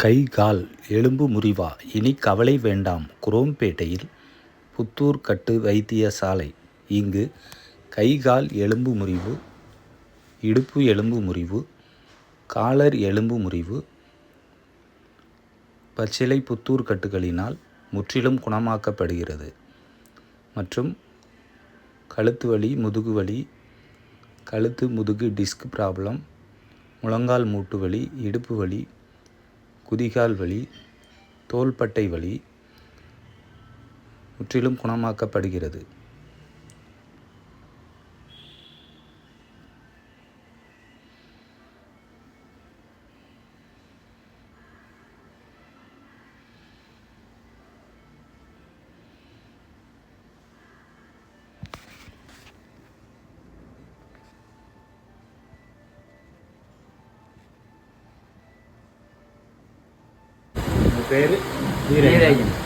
கை கால் எலும்பு முறிவா? இனி கவலை வேண்டாம். குரோம்பேட்டையில் புத்தூர் கட்டு வைத்தியசாலை. இங்கு கை கால் எலும்பு முறிவு, இடுப்பு எலும்பு முறிவு, காலர் எலும்பு முறிவு பச்சிலை புத்தூர் கட்டுகளினால் முற்றிலும் குணமாக்கப்படுகிறது. மற்றும் கழுத்து வலி, முதுகு வலி, கழுத்து முதுகு டிஸ்க் ப்ராப்ளம், முழங்கால் மூட்டு வலி, இடுப்பு வலி, குதிகால் வலி, தோள்பட்டை வலி முற்றிலும் குணமாக்கப்படுகிறது. பேர் வீரேஜன்.